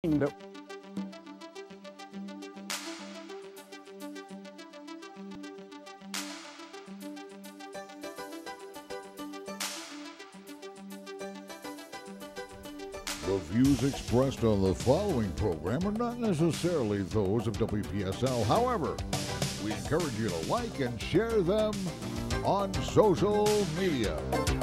The views expressed on the following program are not necessarily those of WPSL. However, we encourage you to like and share them on social media.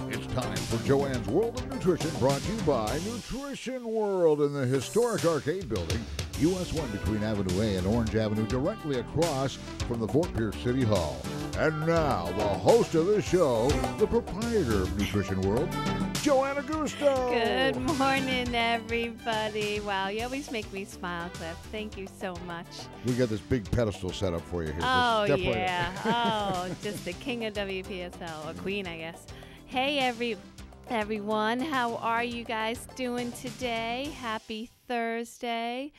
It's time for Joanne's World of Nutrition, brought to you by Nutrition World in the historic Arcade Building, US 1 between Avenue A and Orange Avenue, directly across from the Fort Pierce City Hall. And now, the host of the show, the proprietor of Nutrition World, Joanne Augusto. Good morning, everybody. Wow, you always make me smile, Cliff. Thank you so much. We got this big pedestal set up for you here. Oh, yeah. Oh, just the king of WPSL, or queen, I guess. Hey, everyone. How are you guys doing today? Happy Thursday.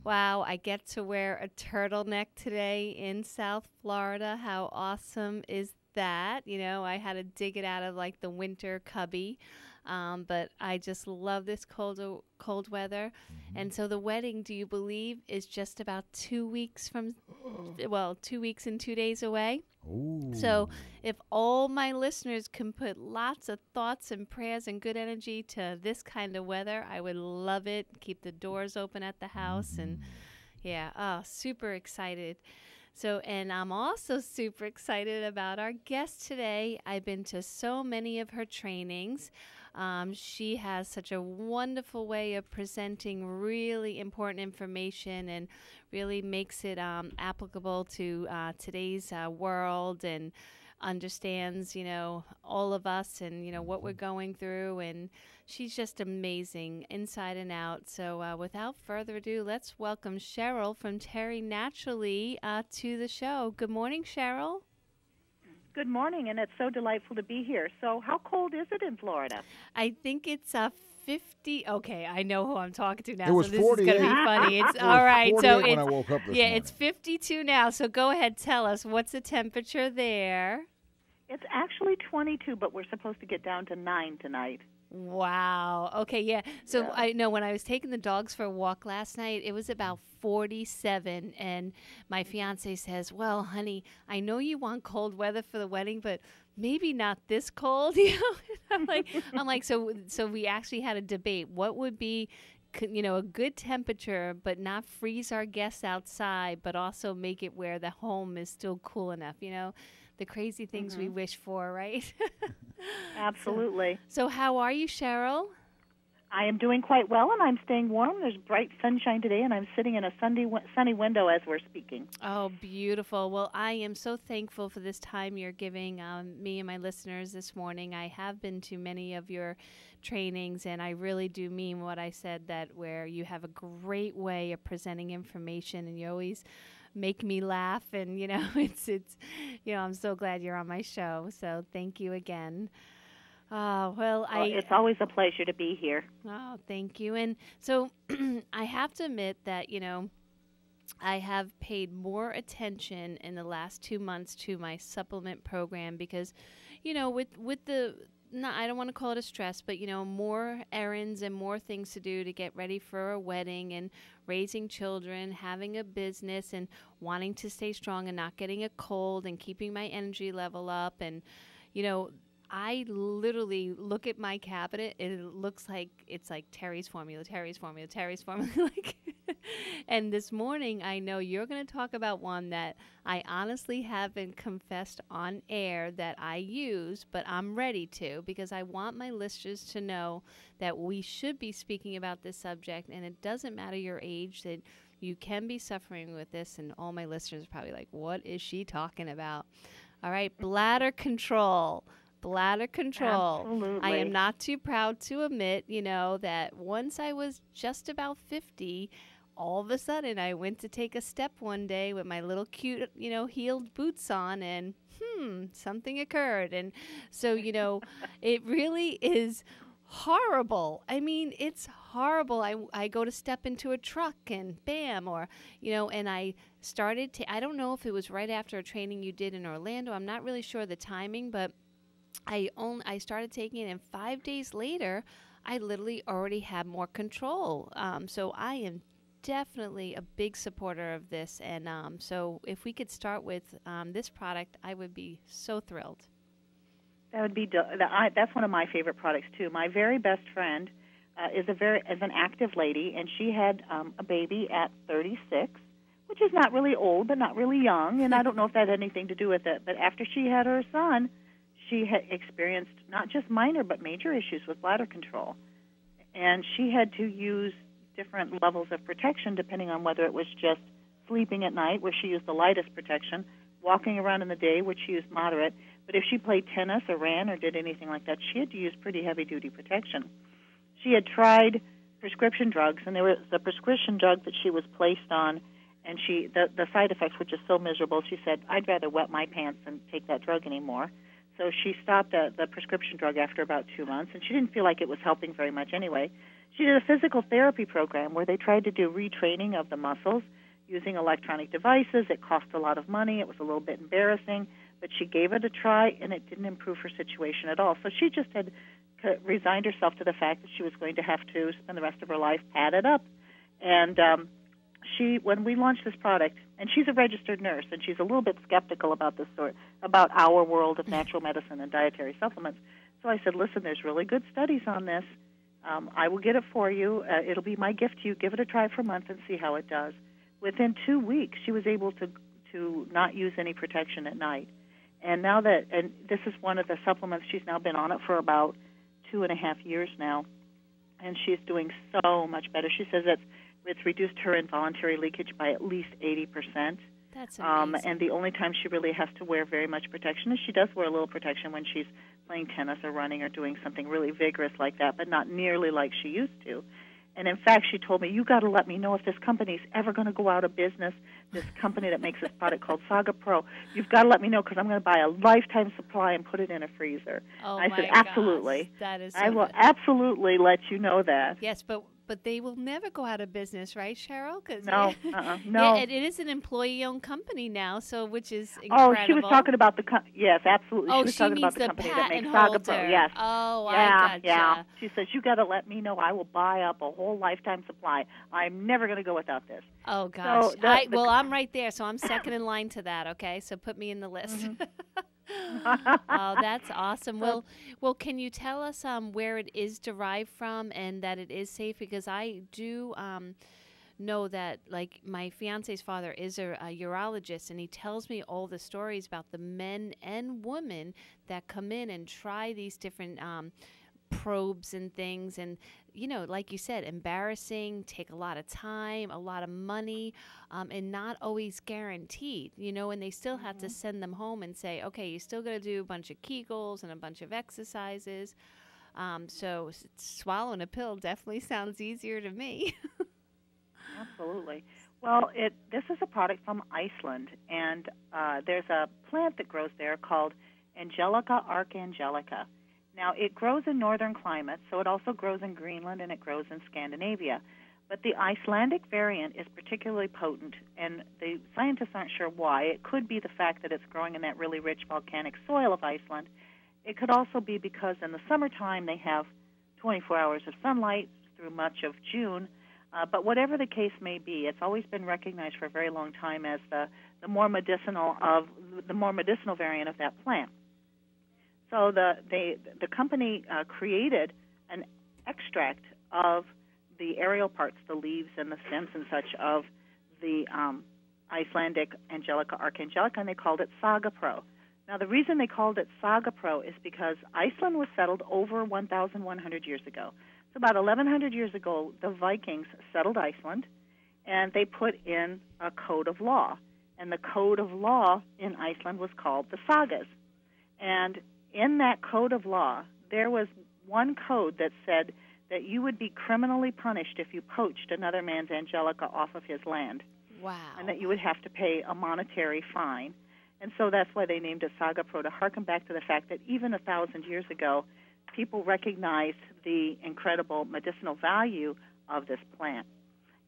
Wow, I get to wear a turtleneck today in South Florida. How awesome is that? You know, I had to dig it out of like the winter cubby, but I just love this cold weather. And so the wedding, do you believe, is just about 2 weeks from, 2 weeks and 2 days away? Ooh. So if all my listeners can put lots of thoughts and prayers and good energy to this kind of weather, I would love it. Keep the doors open at the house. And super excited. So, and I'm also super excited about our guest today. I've been to so many of her trainings. She has such a wonderful way of presenting really important information and really makes it applicable to today's world, and understands, you know, all of us and, you know, what we're going through. And she's just amazing inside and out. So without further ado, let's welcome Cheryl from Terry Naturally to the show. Good morning, Cheryl. Good morning, and it's so delightful to be here. So how cold is it in Florida? I think it's 50. Okay, I know who I'm talking to now. It was so this is going to 48. be funny. It's It all was right. 48 So when I it's woke up this morning. it's 52 now. So go ahead, tell us what's the temperature there. It's actually 22, but we're supposed to get down to 9 tonight. Wow. Okay, yeah. So Yeah. I know when I was taking the dogs for a walk last night, it was about 47, and my fiance says, "Well, honey, I know you want cold weather for the wedding, but maybe not this cold." You know, I'm like, so we actually had a debate. What would be, you know, a good temperature, but not freeze our guests outside, but also make it where the home is still cool enough. You know, the crazy things we wish for, right? Absolutely. So how are you, Cheryl? I am doing quite well, and I'm staying warm. There's bright sunshine today, and I'm sitting in a sunny window as we're speaking. Oh, beautiful. Well, I am so thankful for this time you're giving me and my listeners this morning. I have been to many of your trainings, and I really do mean what I said, that where you have a great way of presenting information, and you always make me laugh. And, you know, it's you know, I'm so glad you're on my show. So thank you again. It's always a pleasure to be here. Oh, thank you. And so I have to admit that, you know, I have paid more attention in the last 2 months to my supplement program because, you know, with the, I don't want to call it a stress, but, you know, more errands and more things to do to get ready for a wedding and raising children, having a business and wanting to stay strong and not getting a cold and keeping my energy level up. And, you know, I literally look at my cabinet. It looks like it's like Terry's formula. Like, and this morning, I know you're going to talk about one that I honestly haven't confessed on air that I use, but I'm ready to, because I want my listeners to know that we should be speaking about this subject, and it doesn't matter your age, that you can be suffering with this. And all my listeners are probably like, what is she talking about? All right, bladder control. Bladder control. Absolutely. I am not too proud to admit, you know, that once I was just about 50, all of a sudden I went to take a step one day with my little cute, you know, heeled boots on, and something occurred. And so, you know, it really is horrible. I mean, it's horrible. I go to step into a truck and bam, or, you know, and I started to, I don't know if it was right after a training you did in Orlando. I'm not really sure the timing, but I started taking it, and 5 days later, I literally already have more control. So I am definitely a big supporter of this. And so if we could start with this product, I would be so thrilled. That would be that's one of my favorite products too. My very best friend is an active lady, and she had a baby at 36, which is not really old, but not really young. And I don't know if that had anything to do with it. But after she had her son, she had experienced not just minor but major issues with bladder control, and she had to use different levels of protection depending on whether it was just sleeping at night, where she used the lightest protection, walking around in the day, which she used moderate. But if she played tennis or ran or did anything like that, she had to use pretty heavy-duty protection. She had tried prescription drugs, and there was a prescription drug that she was placed on, and the side effects were just so miserable. She said, I'd rather wet my pants than take that drug anymore. So she stopped the prescription drug after about 2 months, and she didn't feel like it was helping very much anyway. She did a physical therapy program where they tried to do retraining of the muscles using electronic devices. It cost a lot of money. It was a little bit embarrassing, but she gave it a try, and it didn't improve her situation at all. So she just had resigned herself to the fact that she was going to have to spend the rest of her life padded up. And when we launched this product, and she's a registered nurse, and she's a little bit skeptical about about our world of natural medicine and dietary supplements. So I said, listen, there's really good studies on this. I will get it for you. It'll be my gift to you. Give it a try for a month and see how it does. Within 2 weeks, she was able to not use any protection at night. And this is one of the supplements, she's now been on it for about 2.5 years now, and she's doing so much better. She says that it's reduced her involuntary leakage by at least 80%. That's amazing. And the only time she really has to wear very much protection is she does wear a little protection when she's playing tennis or running or doing something really vigorous like that, but not nearly like she used to. And in fact, she told me, you got to let me know if this company's ever going to go out of business, this company that makes this product called Saga Pro. You've got to let me know because I'm going to buy a lifetime supply and put it in a freezer. Oh, I my said, gosh. absolutely. That is so I will good. absolutely let you know that. Yes, but they will never go out of business, right, Cheryl? No. Yeah, it is an employee-owned company now, which is incredible. Oh, she was talking about yes, absolutely. Oh, She was talking about the the company that makes patent Saga Pro. holder. Yes. Oh, yeah, I gotcha. Yeah. She says, you got to let me know. I will buy up a whole lifetime supply. I'm never going to go without this. Oh, gosh. So I'm right there, so I'm second in line to that, okay? So put me in the list. Mm-hmm. Oh, that's awesome. Well, can you tell us where it is derived from and that it is safe? Because I do know that, like, my fiance's father is a urologist, and he tells me all the stories about the men and women that come in and try these different probes and things, and like you said, embarrassing, take a lot of time, a lot of money, and not always guaranteed, and they still have to send them home and say, okay, you still got to do a bunch of Kegels and a bunch of exercises. So swallowing a pill definitely sounds easier to me. Absolutely. Well, this is a product from Iceland, and there's a plant that grows there called Angelica archangelica. Now, it grows in northern climates, so it also grows in Greenland and it grows in Scandinavia. But the Icelandic variant is particularly potent, and the scientists aren't sure why. It could be the fact that it's growing in that really rich volcanic soil of Iceland. It could also be because in the summertime they have 24 hours of sunlight through much of June. But whatever the case may be, it's always been recognized for a very long time as the more medicinal variant of that plant. So the company created an extract of the aerial parts, the leaves and the stems and such of the Icelandic Angelica archangelica, and they called it Saga Pro. Now, the reason they called it Saga Pro is because Iceland was settled over 1,100 years ago. So about 1,100 years ago, the Vikings settled Iceland, and they put in a code of law. And the code of law in Iceland was called the Sagas. And in that code of law, there was one code that said that you would be criminally punished if you poached another man's Angelica off of his land. Wow. And that you would have to pay a monetary fine. And so that's why they named it Saga Pro, to harken back to the fact that even 1,000 years ago, people recognized the incredible medicinal value of this plant.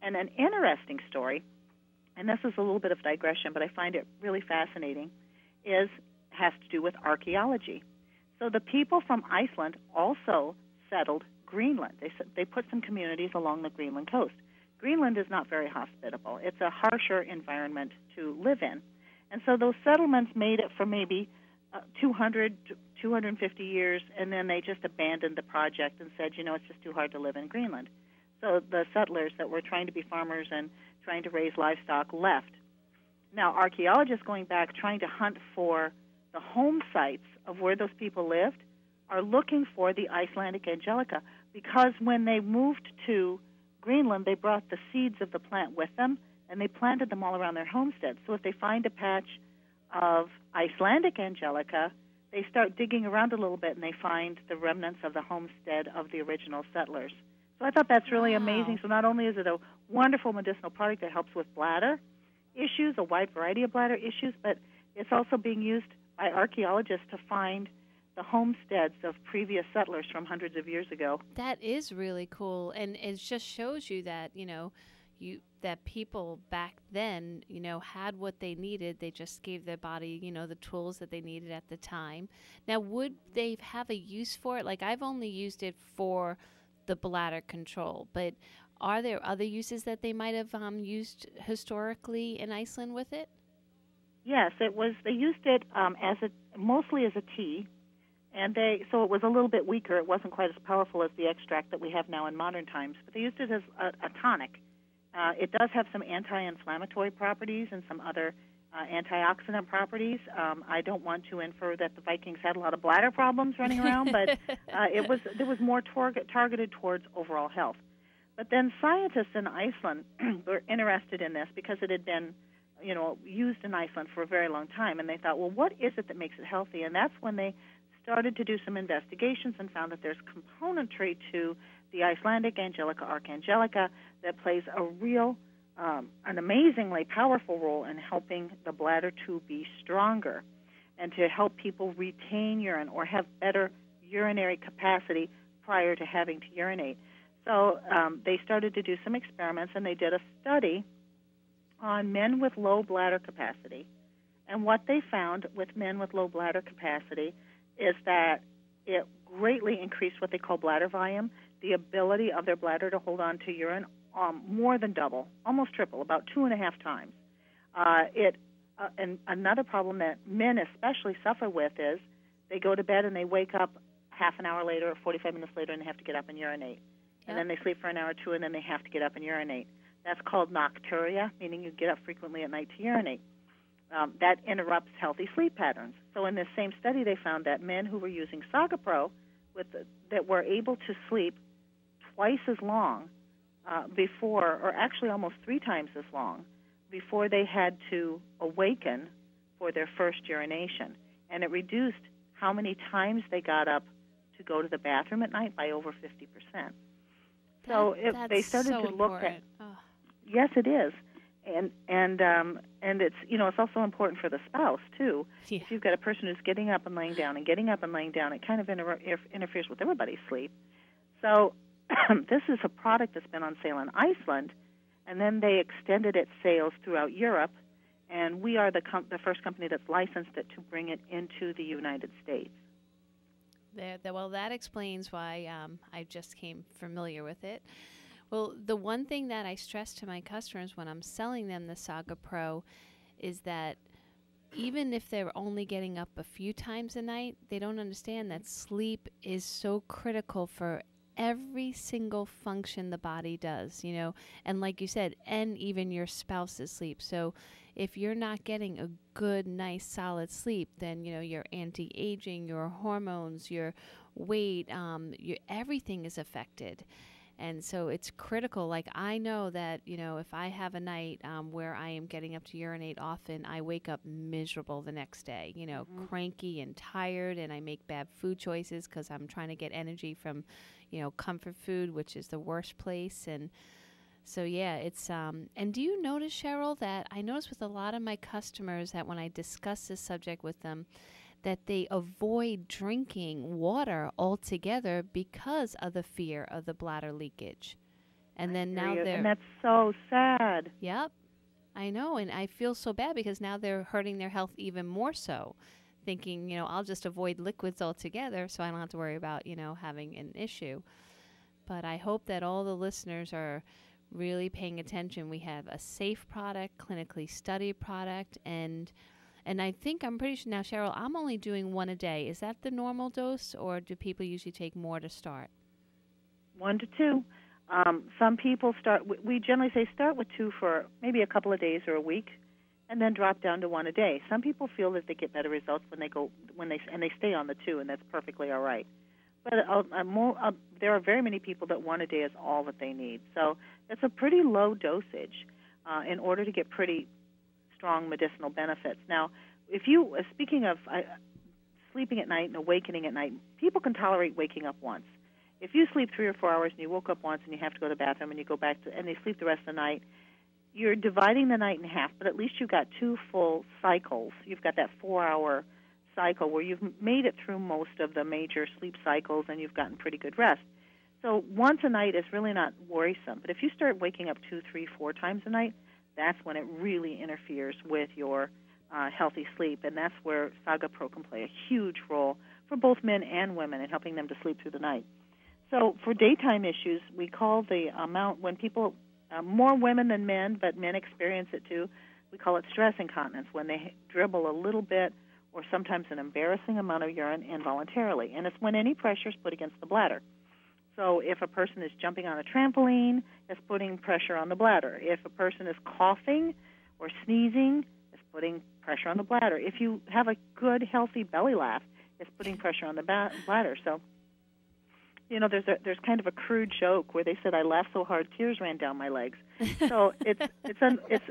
And an interesting story, and this is a little bit of digression, but I find it really fascinating, has to do with archaeology. So the people from Iceland also settled Greenland. They put some communities along the Greenland coast. Greenland is not very hospitable. It's a harsher environment to live in. And so those settlements made it for maybe 200, 250 years, and then they just abandoned the project and said, it's just too hard to live in Greenland. So the settlers that were trying to be farmers and trying to raise livestock left. Now, archaeologists going back trying to hunt for the home sites of where those people lived are looking for the Icelandic angelica, because when they moved to Greenland, they brought the seeds of the plant with them, and they planted them all around their homesteads. So if they find a patch of Icelandic angelica, they start digging around a little bit, and they find the remnants of the homestead of the original settlers. So I thought that's really amazing. So not only is it a wonderful medicinal product that helps with bladder issues, a wide variety of bladder issues, but it's also being used by archaeologists to find the homesteads of previous settlers from hundreds of years ago. That is really cool, and it just shows you that that people back then had what they needed. They just gave their body the tools that they needed at the time. Now, would they have a use for it? Like, I've only used it for the bladder control, but are there other uses that they might have used historically in Iceland with it? Yes, it was. They used it mostly as a tea, and so it was a little bit weaker. It wasn't quite as powerful as the extract that we have now in modern times, but they used it as a tonic. It does have some anti-inflammatory properties and some other antioxidant properties. I don't want to infer that the Vikings had a lot of bladder problems running around, but there was more targeted towards overall health. But then scientists in Iceland were interested in this because it had been used in Iceland for a very long time, and they thought, well, what is it that makes it healthy? And that's when they started to do some investigations and found that there's componentry to the Icelandic angelica archangelica that plays a real, an amazingly powerful role in helping the bladder to be stronger and to help people retain urine or have better urinary capacity prior to having to urinate. So they started to do some experiments, and they did a study on men with low bladder capacity. And what they found with men with low bladder capacity is that it greatly increased what they call bladder volume, the ability of their bladder to hold on to urine more than double, almost triple, about 2.5 times. And another problem that men especially suffer with is they go to bed and they wake up half an hour later or 45 minutes later and they have to get up and urinate. Yep. And then they sleep for an hour or two and then they have to get up and urinate. That's called nocturia, meaning you get up frequently at night to urinate. That interrupts healthy sleep patterns. So in this same study, they found that men who were using Saga Pro that were able to sleep twice as long before, or actually almost 3 times as long, before they had to awaken for their first urination. And it reduced how many times they got up to go to the bathroom at night by over 50%. So they started to look at. Yes, it is, and it's it's also important for the spouse too. Yeah. If you've got a person who's getting up and laying down and getting up and laying down, it kind of interferes with everybody's sleep. So this is a product that's been on sale in Iceland, and then they extended its sales throughout Europe, and we are the first company that's licensed it to bring it into the United States. Well, that explains why I just came familiar with it. Well, the one thing that I stress to my customers when I'm selling them the Saga Pro is that even if they're only getting up a few times a night, they don't understand that sleep is so critical for every single function the body does, and like you said, and even your spouse's sleep. So if you're not getting a good, nice, solid sleep, then, your anti-aging, your hormones, your weight, everything is affected. And so it's critical. Like, I know that, if I have a night where I am getting up to urinate often, I wake up miserable the next day, cranky and tired, and I make bad food choices because I'm trying to get energy from, comfort food, which is the worst place. And so, yeah, it's, and do you notice, Cheryl, that I notice with a lot of my customers that when I discuss this subject with them, that they avoid drinking water altogether because of the fear of the bladder leakage. And then now and that's so sad. Yep, I know, and I feel so bad because now they're hurting their health even more so, thinking, I'll just avoid liquids altogether so I don't have to worry about, having an issue. but I hope that all the listeners are really paying attention. We have a safe product, clinically studied product, and I think I'm pretty sure now, Cheryl, I'm only doing one a day. Is that the normal dose, or do people usually take more to start? 1 to 2. Some people start. We generally say start with 2 for maybe a couple of days or a week, and then drop down to 1 a day. Some people feel that they get better results when they stay on the 2, and that's perfectly all right. But there are very many people that 1 a day is all that they need. So it's a pretty low dosage in order to get pretty strong medicinal benefits. Now, if you speaking of sleeping at night and awakening at night, people can tolerate waking up once. If you sleep 3 or 4 hours and you woke up once and you have to go to the bathroom and you go back to and they sleep the rest of the night, you're dividing the night in half, but at least you've got 2 full cycles. You've got that 4-hour cycle where you've made it through most of the major sleep cycles and you've gotten pretty good rest. So once a night is really not worrisome. But if you start waking up 2, 3, 4 times a night, that's when it really interferes with your healthy sleep, and that's where Saga Pro can play a huge role for both men and women in helping them to sleep through the night. So for daytime issues, we call the amount when people, more women than men, but men experience it too, we call it stress incontinence, when they dribble a little bit or sometimes an embarrassing amount of urine involuntarily. And it's when any pressure is put against the bladder. So if a person is jumping on a trampoline, it's putting pressure on the bladder. If a person is coughing or sneezing, it's putting pressure on the bladder. If you have a good, healthy belly laugh, it's putting pressure on the bladder. So, you know, there's kind of a crude joke where they said, I laughed so hard, tears ran down my legs. So it's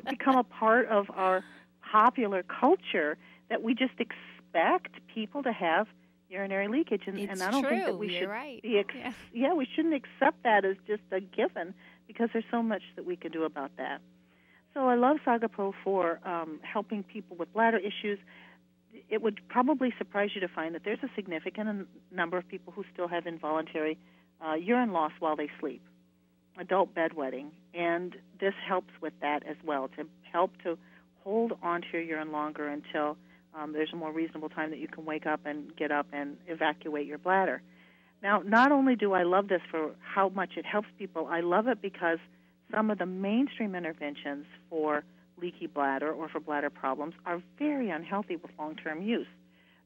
become a part of our popular culture that we just expect people to have urinary leakage, and I don't think that we should right. we shouldn't accept that as just a given, because there's so much that we can do about that. So I love Saga Pro for helping people with bladder issues. It would probably surprise you to find that there's a significant number of people who still have involuntary urine loss while they sleep, adult bedwetting, and this helps with that as well, to help to hold onto your urine longer until there's a more reasonable time that you can wake up and get up and evacuate your bladder. Now, not only do I love this for how much it helps people, I love it because some of the mainstream interventions for leaky bladder or for bladder problems are very unhealthy with long-term use.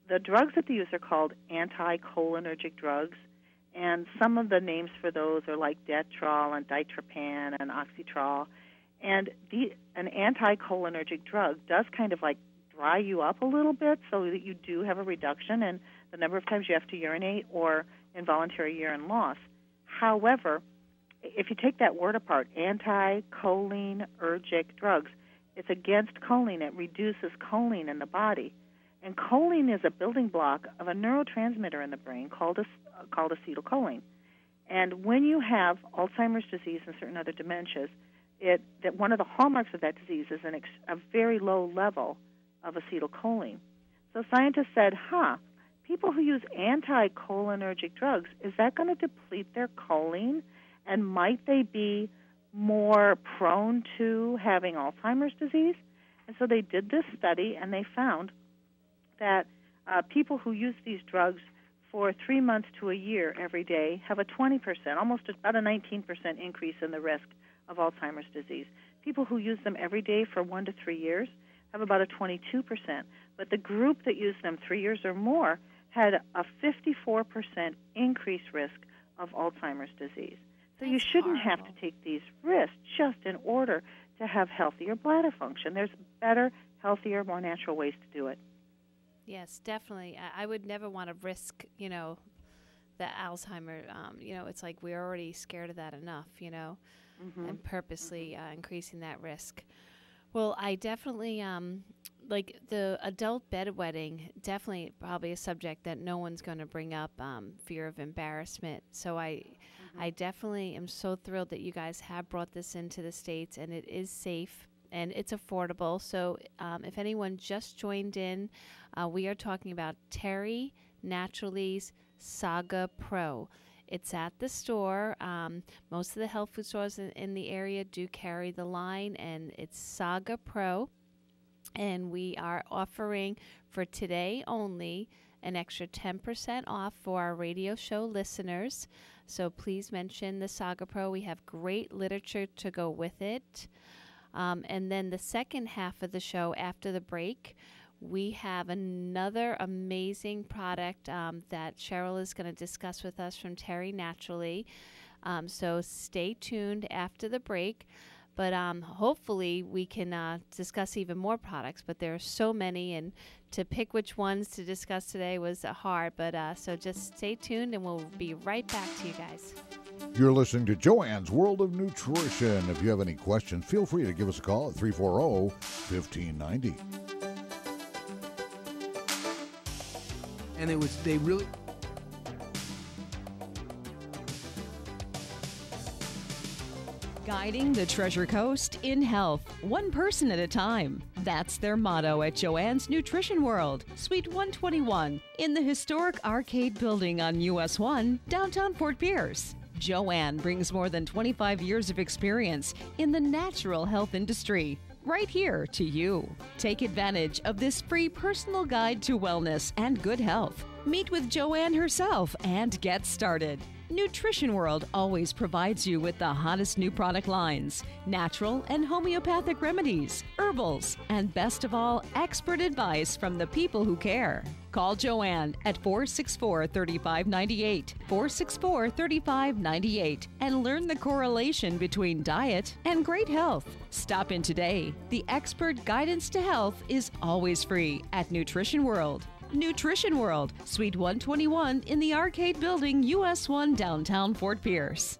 The drugs that they use are called anticholinergic drugs, and some of the names for those are like Detrol and Ditropan and Oxytrol. And an anticholinergic drug does kind of like dry you up a little bit so that you do have a reduction in the number of times you have to urinate or involuntary urine loss. However, if you take that word apart, anticholinergic drugs, it's against choline. It reduces choline in the body. And choline is a building block of a neurotransmitter in the brain called acetylcholine. And when you have Alzheimer's disease and certain other dementias, that one of the hallmarks of that disease is a very low level of acetylcholine. So scientists said, people who use anticholinergic drugs, is that going to deplete their choline? And might they be more prone to having Alzheimer's disease? And so they did this study, and they found that people who use these drugs for 3 months to a year every day have a 20%, almost about a 19% increase in the risk of Alzheimer's disease. People who use them every day for 1 to 3 years have about a 22%. But the group that used them 3 years or more had a 54% increased risk of Alzheimer's disease. So you shouldn't have to take these risks just in order to have healthier bladder function. There's better, healthier, more natural ways to do it. Yes, definitely. I would never want to risk, the Alzheimer. It's like we're already scared of that enough, and purposely increasing that risk. Well, I definitely, like the adult bedwetting, definitely probably a subject that no one's going to bring up, fear of embarrassment. So I definitely am so thrilled that you guys have brought this into the States, and it is safe and it's affordable. So if anyone just joined in, we are talking about Terry Naturally's Saga Pro. It's at the store. Most of the health food stores in the area do carry the line, and it's Saga Pro. And we are offering for today only an extra 10% off for our radio show listeners. So please mention the Saga Pro. We have great literature to go with it. And then the second half of the show after the break, we have another amazing product that Cheryl is going to discuss with us from Terry Naturally. So stay tuned after the break. But hopefully we can discuss even more products. But there are so many, and to pick which ones to discuss today was hard. But so just stay tuned, and we'll be right back to you guys. You're listening to Joanne's World of Nutrition. If you have any questions, feel free to give us a call at 340-1590. And they really... Guiding the Treasure Coast in health, one person at a time. That's their motto at Joanne's Nutrition World, Suite 121, in the historic Arcade Building on US 1, downtown Fort Pierce. Joanne brings more than 25 years of experience in the natural health industry, right here to you. Take advantage of this free personal guide to wellness and good health. Meet with Joanne herself and get started. Nutrition World always provides you with the hottest new product lines, natural and homeopathic remedies, herbals, and best of all, expert advice from the people who care. Call Joanne at 464-3598, 464-3598, and learn the correlation between diet and great health. Stop in today. The expert guidance to health is always free at Nutrition World. Nutrition World, Suite 121 in the Arcade Building, US 1, downtown Fort Pierce.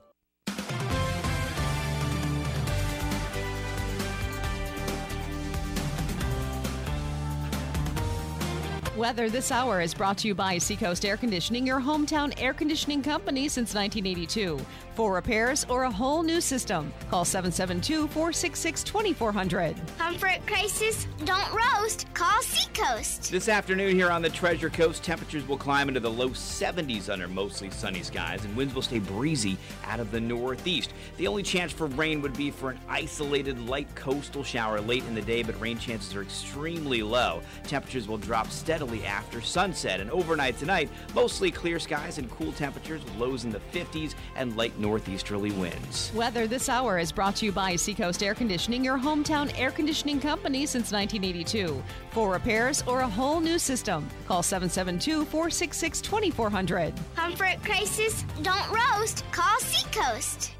Weather this hour is brought to you by Seacoast Air Conditioning, your hometown air conditioning company since 1982. For repairs or a whole new system, call 772-466-2400. Comfort crisis? Don't roast. Call Seacoast. This afternoon here on the Treasure Coast, temperatures will climb into the low 70s under mostly sunny skies, and winds will stay breezy out of the northeast. The only chance for rain would be for an isolated light coastal shower late in the day, but rain chances are extremely low. Temperatures will drop steadily after sunset, and overnight tonight, mostly clear skies and cool temperatures with lows in the 50s and light northeasterly winds. Weather this hour is brought to you by Seacoast Air Conditioning, your hometown air conditioning company since 1982. For repairs or a whole new system, call 772-466-2400. Comfort crisis? Don't roast. Call Seacoast.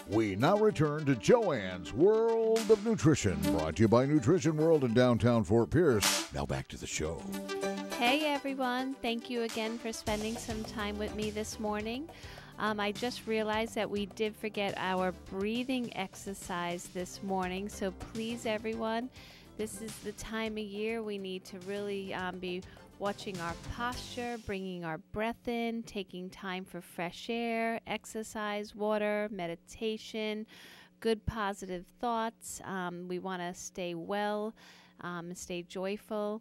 We now return to Joanne's World of Nutrition, brought to you by Nutrition World in downtown Fort Pierce. Now back to the show. Hey everyone, thank you again for spending some time with me this morning. I just realized that we did forget our breathing exercise this morning, so please everyone, this is the time of year we need to really be watching our posture, bringing our breath in, taking time for fresh air, exercise, water, meditation, good positive thoughts. We want to stay well, stay joyful.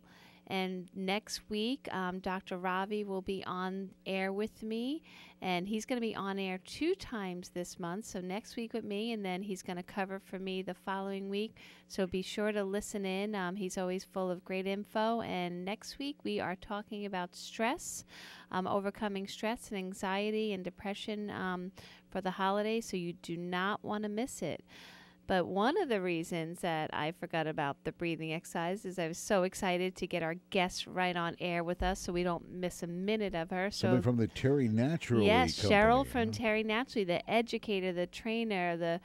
And next week, Dr. Ravi will be on air with me, and he's going to be on air 2 times this month. So next week with me, and then he's going to cover for me the following week. So be sure to listen in. He's always full of great info. And next week, we are talking about stress, overcoming stress and anxiety and depression for the holidays. So you do not want to miss it. But one of the reasons that I forgot about the breathing exercise is I was so excited to get our guest right on air with us so we don't miss a minute of her. Somebody from the Terry Naturally Yes, company, Cheryl from Terry Naturally, the educator, the trainer, the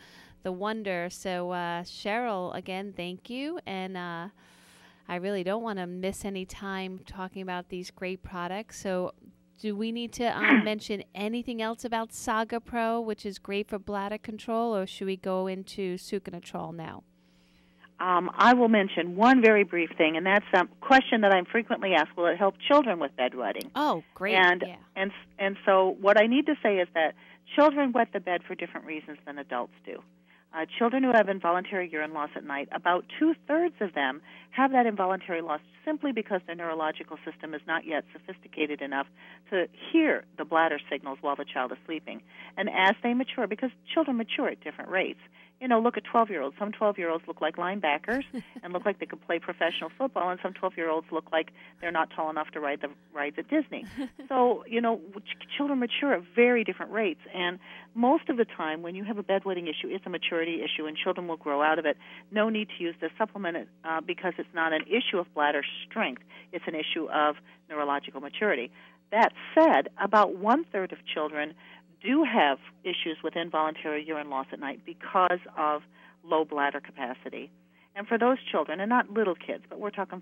wonder. So Cheryl, again, thank you. And I really don't want to miss any time talking about these great products. So do we need to mention anything else about Saga Pro, which is great for bladder control, or should we go into Sucranatrol now? I will mention one very brief thing, and that's a question that I'm frequently asked: will it help children with bedwetting? Oh, great! And so what I need to say is that children wet the bed for different reasons than adults do. Children who have involuntary urine loss at night, about 2/3 of them have that involuntary loss simply because their neurological system is not yet sophisticated enough to hear the bladder signals while the child is sleeping. And as they mature, because children mature at different rates, look at 12-year-olds. Some 12-year-olds look like linebackers and look like they could play professional football, and some 12-year-olds look like they're not tall enough to ride the rides at Disney. So, children mature at very different rates, and most of the time when you have a bedwetting issue, it's a maturity issue, and children will grow out of it. No need to use this supplement because it's not an issue of bladder strength. It's an issue of neurological maturity. That said, about 1/3 of children do have issues with involuntary urine loss at night because of low bladder capacity. And for those children, and not little kids, but we're talking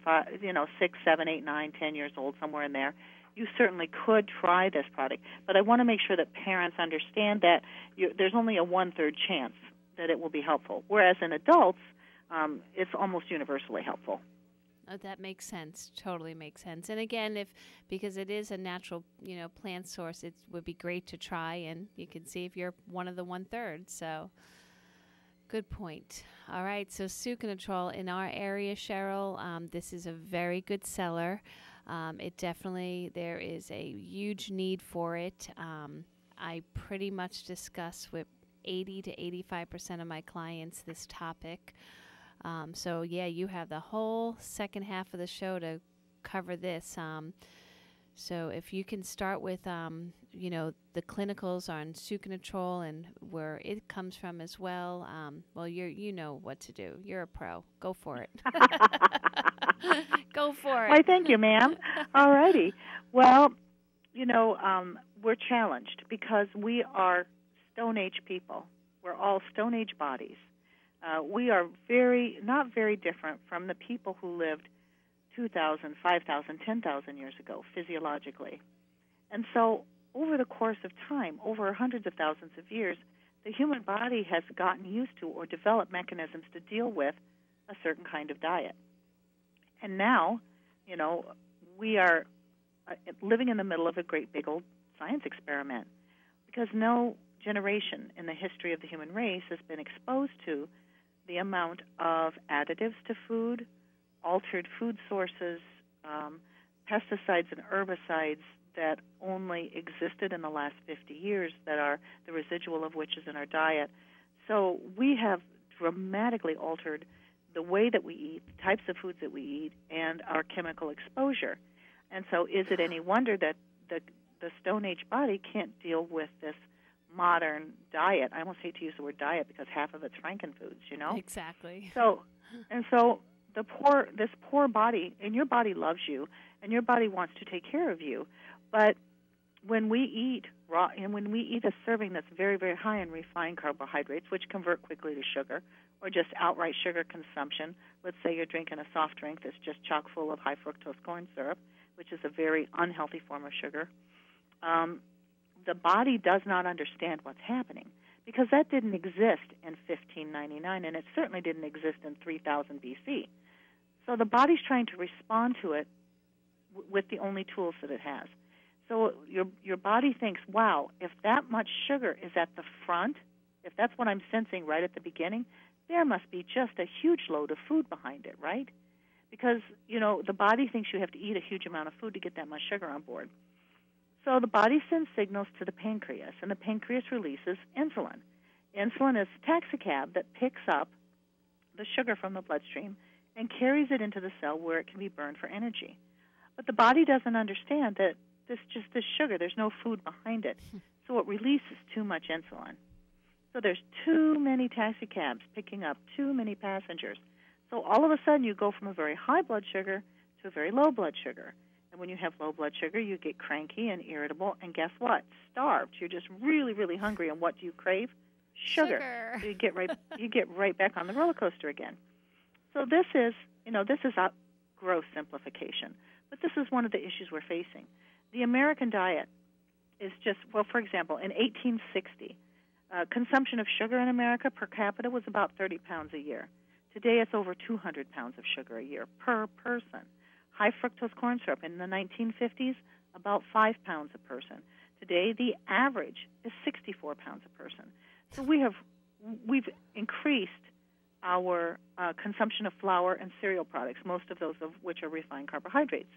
6, 7, 8, 9, 10 years old, somewhere in there, you certainly could try this product. But I want to make sure that parents understand that there's only a 1/3 chance that it will be helpful, whereas in adults, it's almost universally helpful. Oh, that makes sense. Totally makes sense. And again, because it is a natural, plant source, it would be great to try, and you can see if you're one of the 1/3. So, good point. All right. So, Sucrinitrol in our area, Cheryl, this is a very good seller. There is a huge need for it. I pretty much discuss with 80 to 85% of my clients this topic. So, you have the whole second half of the show to cover this. So if you can start with, the clinicals on Sucrinitrol and where it comes from as well, you know what to do. You're a pro. Go for it. Go for it. Why, thank you, ma'am. All righty. Well, we're challenged because we are Stone Age people. We're all Stone Age bodies. We are not very different from the people who lived 2,000, 5,000, 10,000 years ago physiologically. And so over the course of time, over hundreds of thousands of years, the human body has gotten used to or developed mechanisms to deal with a certain kind of diet. And now, we are living in the middle of a great big old science experiment because no generation in the history of the human race has been exposed to the amount of additives to food, altered food sources, pesticides and herbicides that only existed in the last 50 years that are the residual of which is in our diet. So we have dramatically altered the way that we eat, the types of foods that we eat, and our chemical exposure. And so is it any wonder that the Stone Age body can't deal with this modern diet? I almost hate to use the word diet because half of it's frankenfoods, Exactly. So this poor body, and your body loves you, and your body wants to take care of you. But when we eat raw, and when we eat a serving that's very, very high in refined carbohydrates, which convert quickly to sugar, or just outright sugar consumption, let's say you're drinking a soft drink that's just chock full of high fructose corn syrup, which is a very unhealthy form of sugar, the body does not understand what's happening because that didn't exist in 1599, and it certainly didn't exist in 3000 BC. So the body's trying to respond to it with the only tools that it has. So your body thinks, wow, if that much sugar is at the front, if that's what I'm sensing right at the beginning, there must be just a huge load of food behind it, right? Because, the body thinks you have to eat a huge amount of food to get that much sugar on board. So the body sends signals to the pancreas, and the pancreas releases insulin. Insulin is a taxicab that picks up the sugar from the bloodstream and carries it into the cell where it can be burned for energy. But the body doesn't understand that this sugar, there's no food behind it, so it releases too much insulin. So there's too many taxicabs picking up too many passengers. So all of a sudden you go from a very high blood sugar to a very low blood sugar. And when you have low blood sugar, you get cranky and irritable, and guess what? Starved. You're just really, really hungry, and what do you crave? Sugar. So you get right back on the roller coaster again. So this is a gross simplification, but this is one of the issues we're facing. The American diet is just, for example, in 1860, consumption of sugar in America per capita was about 30 pounds a year. Today it's over 200 pounds of sugar a year per person. High fructose corn syrup in the 1950s, about 5 pounds a person. Today, the average is 64 pounds a person. So we have we've increased our consumption of flour and cereal products, most of those of which are refined carbohydrates.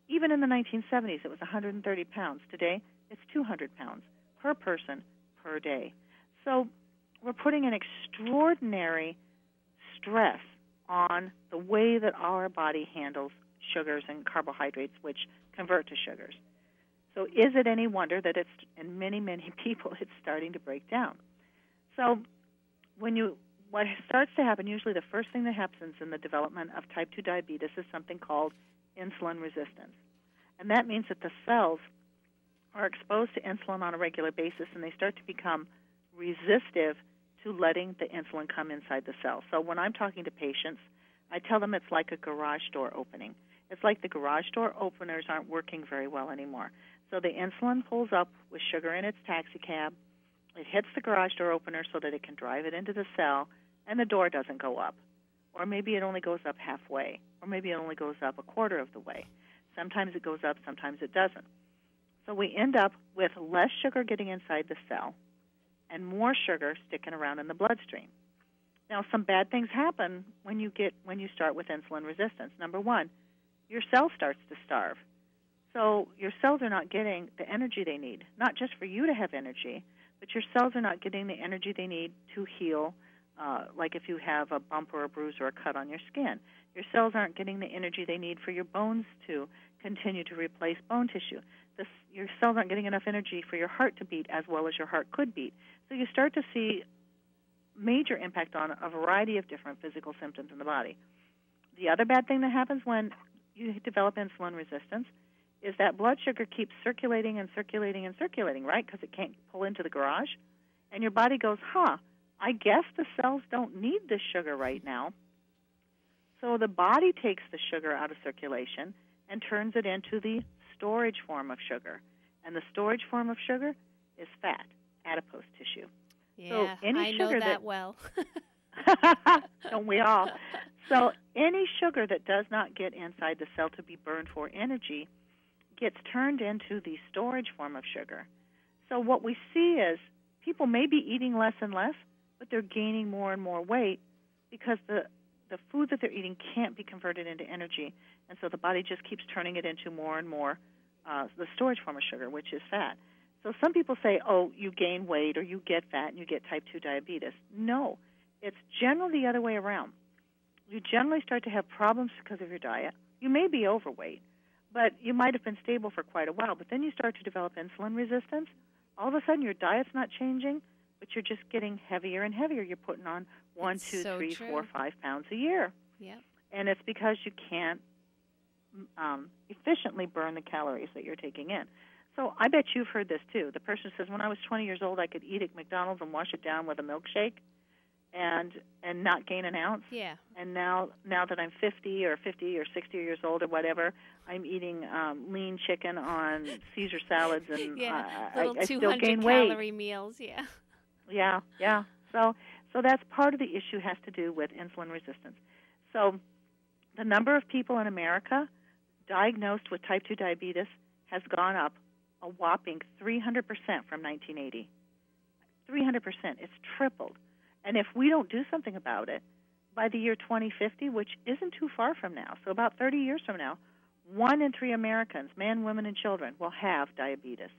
Even in the 1970s, it was 130 pounds. Today, it's 200 pounds per person per day. So we're putting an extraordinary stress on the way that our body handles sugars and carbohydrates, which convert to sugars. So is it any wonder that it's, in many, many people, it's starting to break down? So what starts to happen, usually the first thing that happens in the development of type 2 diabetes is something called insulin resistance. And that means that the cells are exposed to insulin on a regular basis, and they start to become resistive to letting the insulin come inside the cell. So when I'm talking to patients, I tell them it's like a garage door opening. It's like the garage door openers aren't working very well anymore. So the insulin pulls up with sugar in its taxi cab. It hits the garage door opener so that it can drive it into the cell, and the door doesn't go up. Or maybe it only goes up halfway, or maybe it only goes up a quarter of the way. Sometimes it goes up, sometimes it doesn't. So we end up with less sugar getting inside the cell and more sugar sticking around in the bloodstream. Now, some bad things happen when you start with insulin resistance. Number one, your cell starts to starve. So your cells are not getting the energy they need, not just for you to have energy, but your cells are not getting the energy they need to heal, like if you have a bump or a bruise or a cut on your skin. Your cells aren't getting the energy they need for your bones to continue to replace bone tissue. Your cells aren't getting enough energy for your heart to beat as well as your heart could beat. So you start to see major impact on a variety of different physical symptoms in the body. The other bad thing that happens when you develop insulin resistance is that blood sugar keeps circulating and circulating and circulating, right, because it can't pull into the garage. And your body goes, I guess the cells don't need this sugar right now. So the body takes the sugar out of circulation and turns it into the storage form of sugar. And the storage form of sugar is fat, adipose tissue. Yeah, so any I know sugar that well. Don't we all? So any sugar that does not get inside the cell to be burned for energy gets turned into the storage form of sugar. So what we see is people may be eating less and less, but they're gaining more and more weight because the food that they're eating can't be converted into energy, and so the body just keeps turning it into more and more the storage form of sugar, which is fat. So some people say, you gain weight or you get fat and you get type 2 diabetes. No, it's generally the other way around. You generally start to have problems because of your diet. You may be overweight, but you might have been stable for quite a while, but then you start to develop insulin resistance. All of a sudden your diet's not changing, but you're just getting heavier and heavier. You're putting on 1, 2, 3, 4, 5 pounds a year. Yeah. And it's because you can't efficiently burn the calories that you're taking in. So I bet you've heard this too. The person says, when I was 20 years old, I could eat at McDonald's and wash it down with a milkshake and not gain an ounce. Yeah. And now that I'm 50 or 60 years old or whatever, I'm eating lean chicken on Caesar salads and I still gain weight. 200-calorie meals, yeah. Yeah. So that's part of the issue has to do with insulin resistance. So the number of people in America diagnosed with type 2 diabetes has gone up a whopping 300% from 1980. 300%. It's tripled. And if we don't do something about it, by the year 2050, which isn't too far from now, so about 30 years from now, 1 in 3 Americans, men, women, and children, will have diabetes.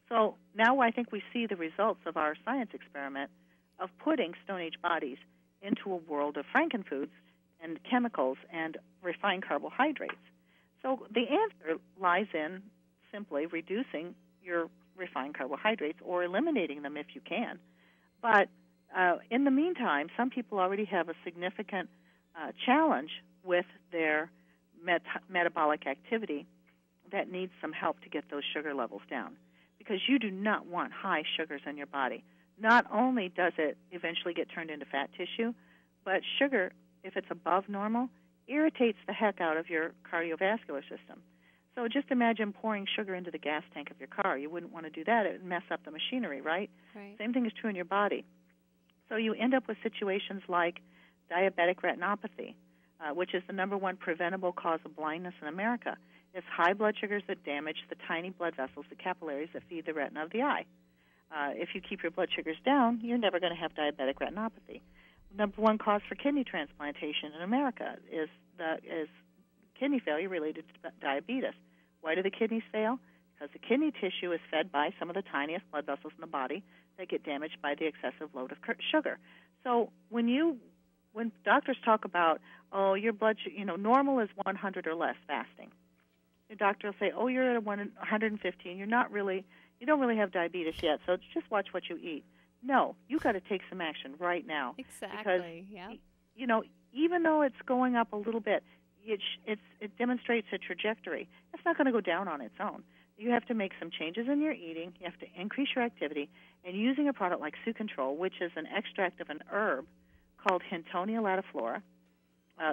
So now I think we see the results of our science experiment of putting Stone Age bodies into a world of frankenfoods and chemicals and refined carbohydrates. So the answer lies in simply reducing your refined carbohydrates or eliminating them if you can. But in the meantime, some people already have a significant challenge with their metabolic activity that needs some help to get those sugar levels down, because you do not want high sugars in your body. Not only does it eventually get turned into fat tissue, but sugar, if it's above normal, irritates the heck out of your cardiovascular system. So just imagine pouring sugar into the gas tank of your car. You wouldn't want to do that. It would mess up the machinery, right? Same thing is true in your body. So you end up with situations like diabetic retinopathy, which is the number one preventable cause of blindness in America. It's high blood sugars that damage the tiny blood vessels, the capillaries that feed the retina of the eye. If you keep your blood sugars down, you're never going to have diabetic retinopathy. Number one cause for kidney transplantation in America is kidney failure related to diabetes. Why do the kidneys fail? Because the kidney tissue is fed by some of the tiniest blood vessels in the body that get damaged by the excessive load of sugar. So when doctors talk about, oh, your blood sugar, normal is 100 or less fasting. Your doctor will say, oh, you're at 115. You don't really have diabetes yet, so just watch what you eat. No, you got to take some action right now. Exactly. Because, even though it's going up a little bit, it demonstrates a trajectory. It's not going to go down on its own. You have to make some changes in your eating. You have to increase your activity. And using a product like Sucontrol, which is an extract of an herb called Hintonia latiflora,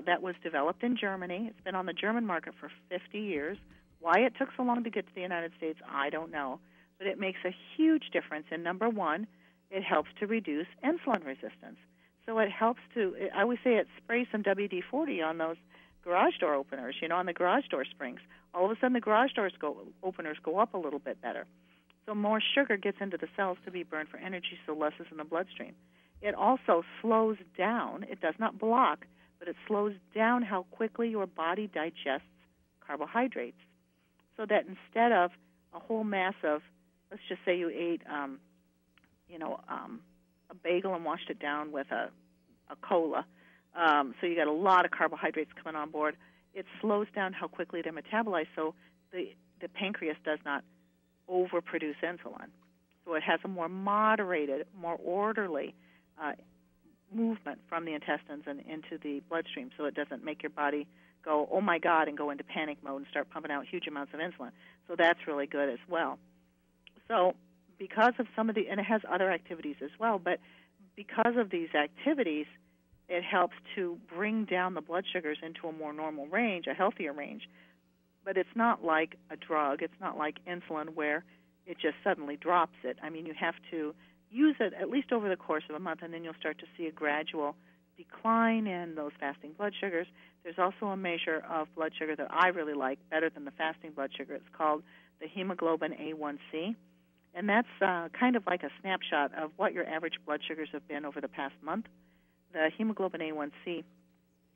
that was developed in Germany. It's been on the German market for 50 years. Why it took so long to get to the United States, I don't know. But it makes a huge difference. And number one, it helps to reduce insulin resistance. So it helps I always say it sprays some WD-40 on those garage door openers, on the garage door springs. All of a sudden the garage openers go up a little bit better. So more sugar gets into the cells to be burned for energy, so less is in the bloodstream. It also slows down. It does not block, but it slows down how quickly your body digests carbohydrates. So that instead of a whole mass of, let's just say you ate, a bagel and washed it down with a cola, so you got a lot of carbohydrates coming on board, it slows down how quickly they're metabolized, so the pancreas does not overproduce insulin. So it has a more moderated, more orderly movement from the intestines and into the bloodstream, so it doesn't make your body go, oh my God, and go into panic mode and start pumping out huge amounts of insulin. So that's really good as well. So because of and it has other activities as well, but because of these activities, it helps to bring down the blood sugars into a more normal range, a healthier range. But it's not like a drug. It's not like insulin where it just suddenly drops it. I mean, you have to use it at least over the course of a month, and then you'll start to see a gradual decline in those fasting blood sugars. There's also a measure of blood sugar that I really like, better than the fasting blood sugar. It's called the hemoglobin A1C. And that's kind of like a snapshot of what your average blood sugars have been over the past month. The hemoglobin A1C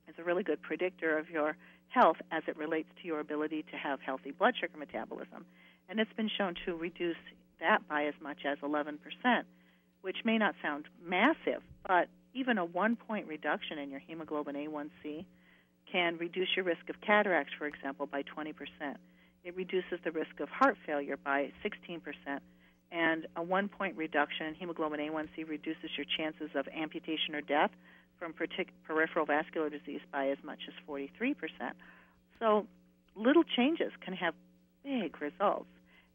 is a really good predictor of your health as it relates to your ability to have healthy blood sugar metabolism. And it's been shown to reduce that by as much as 11%, which may not sound massive, but even a 1-point reduction in your hemoglobin A1C can reduce your risk of cataracts, for example, by 20%. It reduces the risk of heart failure by 16%. And a 1-point reduction in hemoglobin A1C reduces your chances of amputation or death from peripheral vascular disease by as much as 43%. So little changes can have big results.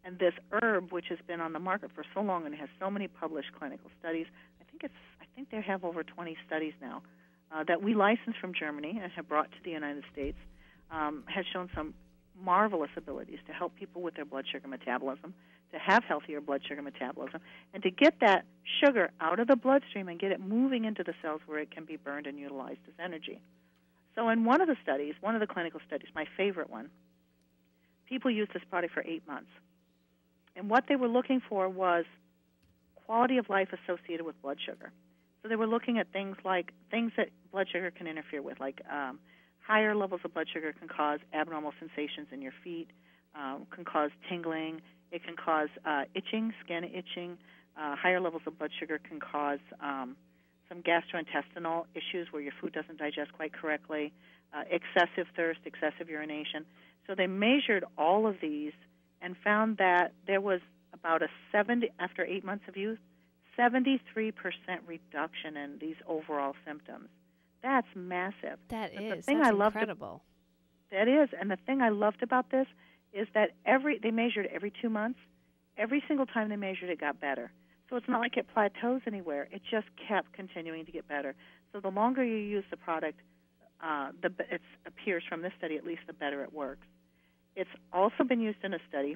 And this herb, which has been on the market for so long and has so many published clinical studies, I think they have over 20 studies now that we licensed from Germany and have brought to the United States, has shown some marvelous abilities to help people with their blood sugar metabolism, to have healthier blood sugar metabolism, and to get that sugar out of the bloodstream and get it moving into the cells where it can be burned and utilized as energy. So in one of the clinical studies, my favorite one, people used this product for 8 months. And what they were looking for was quality of life associated with blood sugar. So they were looking at things that blood sugar can interfere with, like higher levels of blood sugar can cause abnormal sensations in your feet, can cause tingling. It can cause itching, skin itching. Higher levels of blood sugar can cause some gastrointestinal issues where your food doesn't digest quite correctly, excessive thirst, excessive urination. So they measured all of these and found that there was about after 8 months of use, 73% reduction in these overall symptoms. That's massive. That's incredible. That is, and the thing I loved about this is that they measured every 2 months. Every single time they measured, it got better. So it's not like it plateaus anywhere. It just kept continuing to get better. So the longer you use the product, it appears from this study at least, the better it works. It's also been used in a study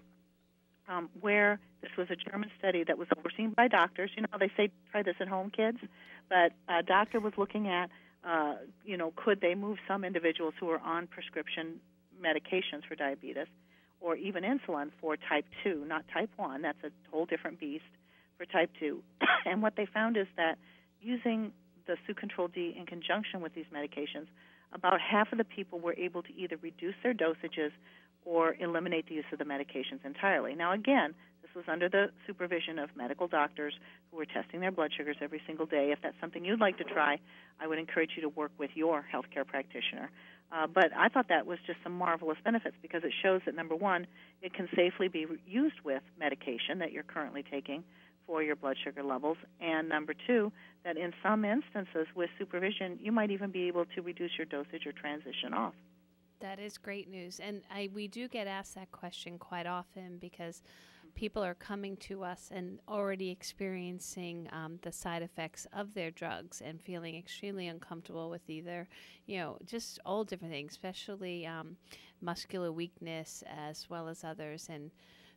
where this was a German study that was overseen by doctors. You know, they say try this at home, kids. But a doctor was looking at, could they move some individuals who are on prescription medications for diabetes or even insulin for type 2, not type 1. That's a whole different beast. for type 2. And what they found is that using the Su-Control-D in conjunction with these medications, about half of the people were able to either reduce their dosages or eliminate the use of the medications entirely. Now, again, this was under the supervision of medical doctors who were testing their blood sugars every single day. If that's something you'd like to try, I would encourage you to work with your healthcare practitioner. But I thought that was just some marvelous benefits because it shows that, number one, it can safely be used with medication that you're currently taking for your blood sugar levels, and number two, that in some instances with supervision, you might even be able to reduce your dosage or transition off. That is great news. And we do get asked that question quite often because people are coming to us and already experiencing the side effects of their drugs and feeling extremely uncomfortable with either, just all different things, especially muscular weakness as well as others. And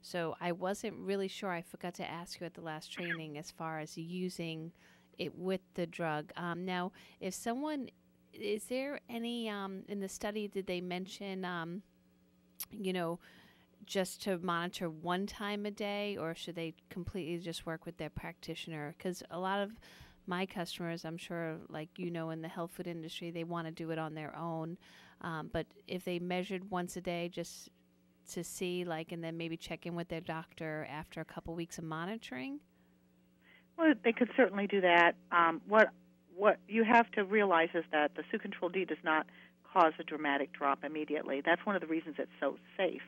so I wasn't really sure. I forgot to ask you at the last training as far as using it with the drug. Now, if someone, is there any, in the study, did they mention, just to monitor one time a day, or should they completely just work with their practitioner? Because a lot of my customers, I'm sure, like in the health food industry, they want to do it on their own. But if they measured once a day, just to see, and then maybe check in with their doctor after a couple weeks of monitoring? Well, they could certainly do that. What you have to realize is that the Su-Control-D does not cause a dramatic drop immediately. That's one of the reasons it's so safe,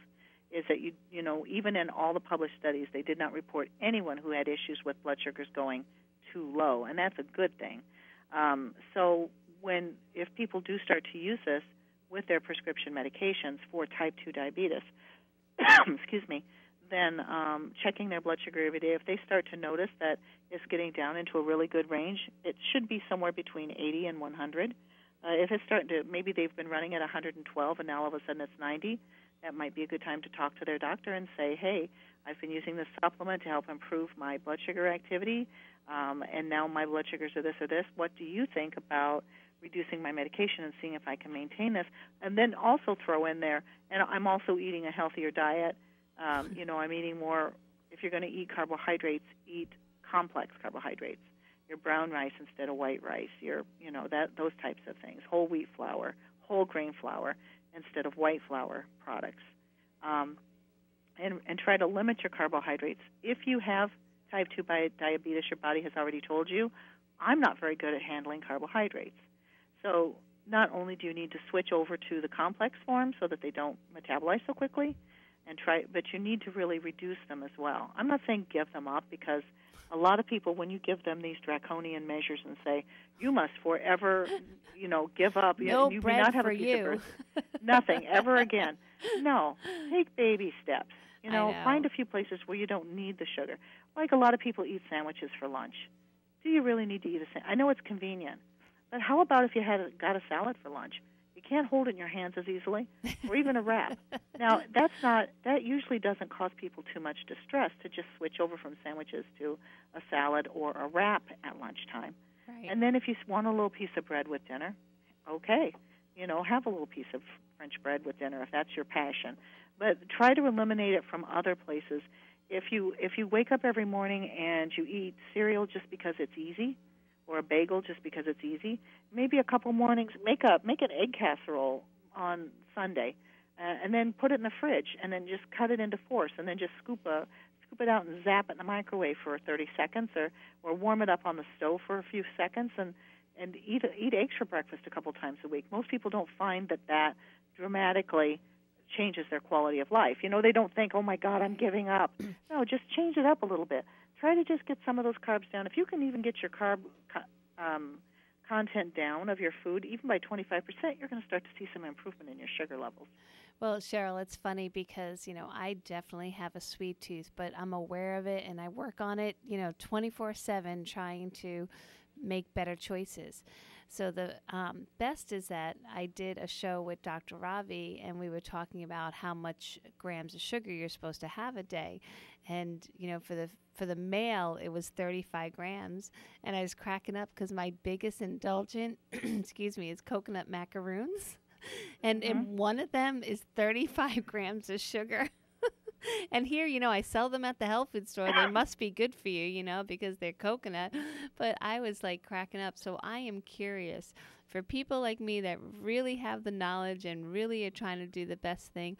is that, even in all the published studies, they did not report anyone who had issues with blood sugars going too low, and that's a good thing. So if people do start to use this with their prescription medications for type 2 diabetes, excuse me, then checking their blood sugar every day, if they start to notice that it's getting down into a really good range, it should be somewhere between 80 and 100. If it's starting to, maybe they've been running at 112 and now all of a sudden it's 90, that might be a good time to talk to their doctor and say, hey, I've been using this supplement to help improve my blood sugar activity, and now my blood sugars are this or this. What do you think about reducing my medication and seeing if I can maintain this? And then also throw in there, and I'm also eating a healthier diet. I'm eating more. If you're going to eat carbohydrates, eat complex carbohydrates. Your brown rice instead of white rice. Those types of things. Whole wheat flour, whole grain flour instead of white flour products. And try to limit your carbohydrates. If you have type 2 diabetes, your body has already told you, I'm not very good at handling carbohydrates. So not only do you need to switch over to the complex form so that they don't metabolize so quickly, but you need to really reduce them as well. I'm not saying give them up, because a lot of people, when you give them these draconian measures and say, you must forever, give up. No you bread may not have for a piece you. of bread. Nothing, ever again. No, take baby steps. I know. Find a few places where you don't need the sugar. Like a lot of people eat sandwiches for lunch. Do you really need to eat a sandwich? I know it's convenient, but how about if you got a salad for lunch? You can't hold it in your hands as easily, or even a wrap. Now, that usually doesn't cause people too much distress to just switch over from sandwiches to a salad or a wrap at lunchtime. Right. And then if you want a little piece of bread with dinner, okay, have a little piece of French bread with dinner if that's your passion. But try to eliminate it from other places. If you wake up every morning and you eat cereal just because it's easy, or a bagel just because it's easy, maybe a couple mornings, make an egg casserole on Sunday, and then put it in the fridge, and then just cut it into fours, and then just scoop it out and zap it in the microwave for 30 seconds, or warm it up on the stove for a few seconds, and eat eggs for breakfast a couple times a week. Most people don't find that dramatically changes their quality of life. They don't think, oh my God, I'm giving up. No, just change it up a little bit. Try to just get some of those carbs down. If you can even get your carb content down of your food, even by 25%, you're going to start to see some improvement in your sugar levels. Well, Cheryl, it's funny because, I definitely have a sweet tooth, but I'm aware of it and I work on it, 24/7 trying to make better choices. So the best is that I did a show with Dr. Ravi, and we were talking about how much grams of sugar you're supposed to have a day. And, for the male, it was 35 grams. And I was cracking up because my biggest indulgent, is coconut macaroons. And one of them is 35 grams of sugar. And here, I sell them at the health food store. They must be good for you, because they're coconut. But I was like cracking up. So I am curious for people like me that really have the knowledge and really are trying to do the best thing.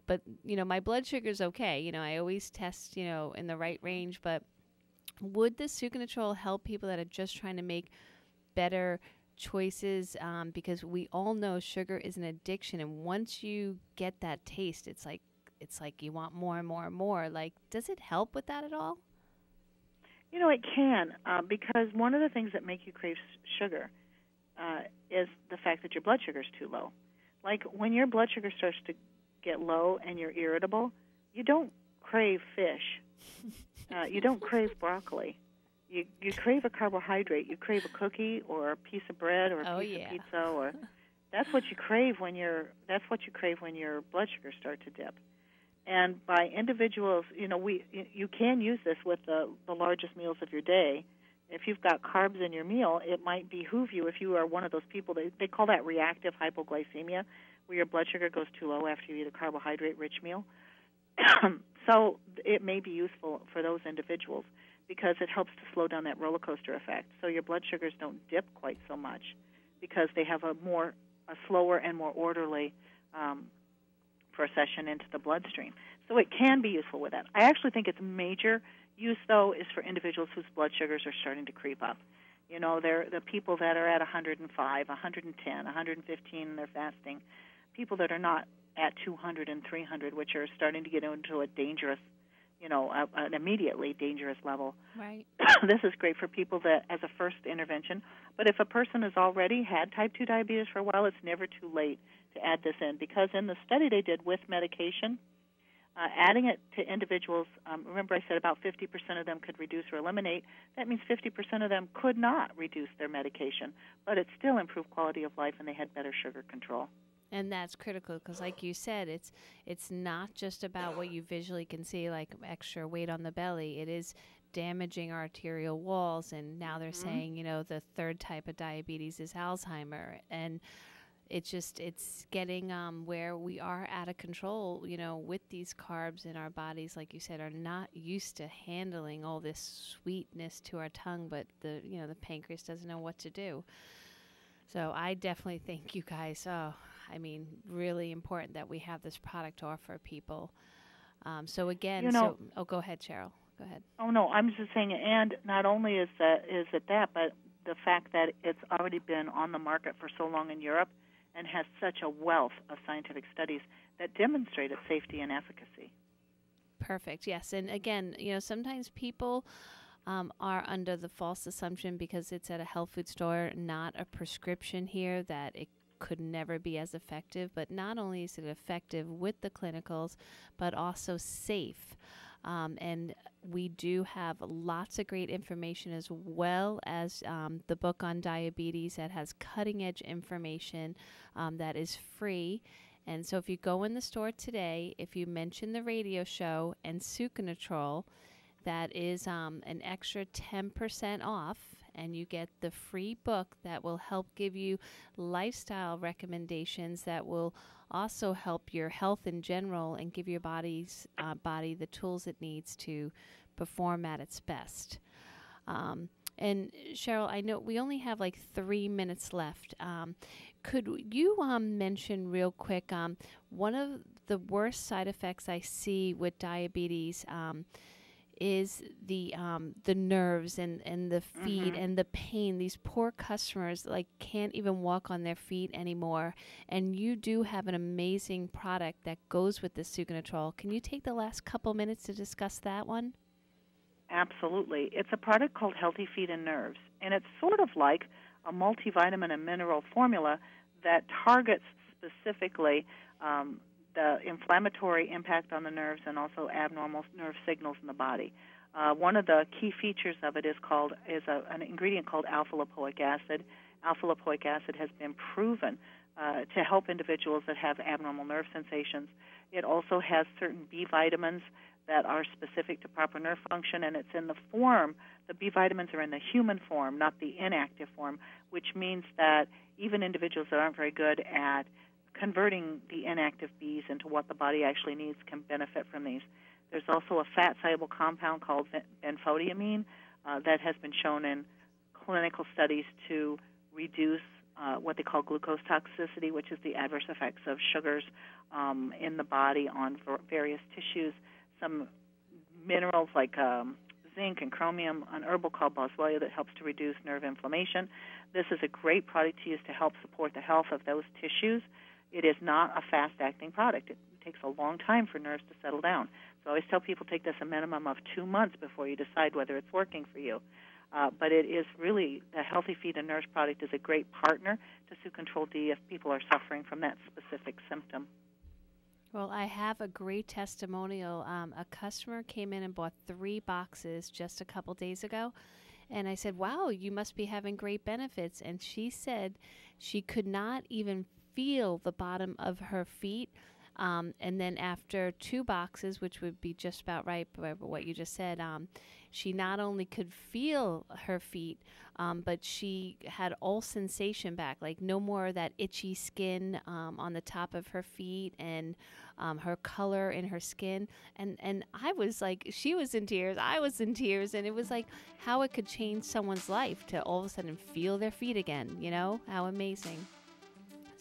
But, my blood sugar's okay. I always test, in the right range. But would the Sucranatrol help people that are just trying to make better choices? Because we all know sugar is an addiction. And once you get that taste, it's like you want more and more and more. Like, does it help with that at all? It can, because one of the things that make you crave sugar is the fact that your blood sugar is too low. Like, when your blood sugar starts to get low and you're irritable, you don't crave fish. You don't crave broccoli. You crave a carbohydrate. You crave a cookie or a piece of bread or a piece of pizza, or that's what you crave when your blood sugars start to dip. And by individuals, you can use this with the largest meals of your day. If you've got carbs in your meal, it might behoove you, if you are one of those people, they call that reactive hypoglycemia, where your blood sugar goes too low after you eat a carbohydrate-rich meal. So it may be useful for those individuals because it helps to slow down that roller coaster effect. So your blood sugars don't dip quite so much because they have a slower and more orderly procession into the bloodstream. So it can be useful with that. I actually think its major use, though, is for individuals whose blood sugars are starting to creep up. They're the people that are at 105, 110, 115 and they're fasting. People that are not at 200 and 300, which are starting to get into a dangerous, an immediately dangerous level. Right. This is great for people that as a first intervention. But if a person has already had type 2 diabetes for a while, it's never too late to add this in, because in the study they did with medication, adding it to individuals, remember I said about 50% of them could reduce or eliminate. That means 50% of them could not reduce their medication, but it still improved quality of life and they had better sugar control. And that's critical because, like you said, it's not just about what you visually can see, like extra weight on the belly. It is damaging arterial walls, and now they're saying, the third type of diabetes is Alzheimer, and it's getting where we are out of control, with these carbs in our bodies, like you said, are not used to handling all this sweetness to our tongue, but the pancreas doesn't know what to do. So I definitely think you guys, really important that we have this product to offer people. So again, go ahead, Cheryl. Go ahead. Oh no, I'm just saying, and not only is it that, but the fact that it's already been on the market for so long in Europe and has such a wealth of scientific studies that demonstrate its safety and efficacy. Perfect. Yes, and again, sometimes people are under the false assumption because it's at a health food store, not a prescription here, that it could never be as effective. But not only is it effective with the clinicals, but also safe. And we do have lots of great information, as well as the book on diabetes that has cutting-edge information that is free. And so if you go in the store today, if you mention the radio show and Sucranatrol, that is an extra 10% off, and you get the free book that will help give you lifestyle recommendations that will also help your health in general and give your body the tools it needs to perform at its best. And Cheryl, I know we only have like 3 minutes left. Could you mention real quick, one of the worst side effects I see with diabetes is the nerves and the feet and the pain. These poor customers can't even walk on their feet anymore. And you do have an amazing product that goes with the Sucranatrol. Can you take the last couple minutes to discuss that one? Absolutely. It's a product called Healthy Feet and Nerves, and it's sort of like a multivitamin and mineral formula that targets specifically the inflammatory impact on the nerves and also abnormal nerve signals in the body. One of the key features of it is an ingredient called alpha-lipoic acid. Alpha-lipoic acid has been proven to help individuals that have abnormal nerve sensations. It also has certain B vitamins that are specific to proper nerve function, and it's in the form, the B vitamins are in the human form, not the inactive form, which means that even individuals that aren't very good at converting the inactive Bs into what the body actually needs can benefit from these. There's also a fat-soluble compound called benfotiamine that has been shown in clinical studies to reduce what they call glucose toxicity, which is the adverse effects of sugars in the body on various tissues. Some minerals like zinc and chromium, an herbal called boswellia that helps to reduce nerve inflammation. This is a great product to use to help support the health of those tissues. It is not a fast-acting product. It takes a long time for nerves to settle down. So I always tell people take this a minimum of 2 months before you decide whether it's working for you. But it is really, the Healthy Feet and Nerves product is a great partner to Sue Control D if people are suffering from that specific symptom. Well, I have a great testimonial. A customer came in and bought 3 boxes just a couple days ago. And I said, wow, you must be having great benefits. And she said she could not even feel the bottom of her feet. And then after 2 boxes, which would be just about right, what you just said, she not only could feel her feet, but she had all sensation back, like no more of that itchy skin on the top of her feet, and her color in her skin. And I was like, she was in tears, I was in tears, and it was like how it could change someone's life to all of a sudden feel their feet again, you know, how amazing.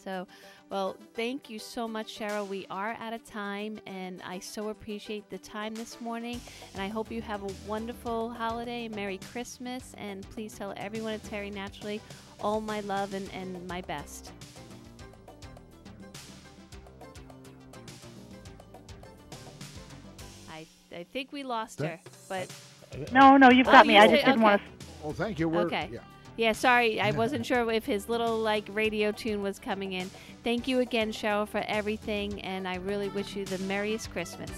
So, well, thank you so much, Cheryl. We are out of time, and I so appreciate the time this morning. And I hope you have a wonderful holiday, Merry Christmas, and please tell everyone at Terry Naturally all my love and my best. I think we lost her, but... No, you've got me. I just didn't want to... Well, thank you. Okay. Yeah, sorry, I wasn't sure if his little, like, radio tune was coming in. Thank you again, Cheryl, for everything, and I really wish you the merriest Christmas.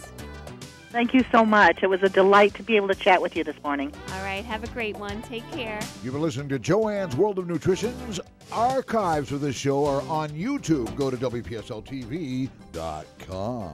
Thank you so much. It was a delight to be able to chat with you this morning. All right, have a great one. Take care. You've been listening to Joanne's World of Nutrition's archives of this show are on YouTube. Go to WPSLTV.com.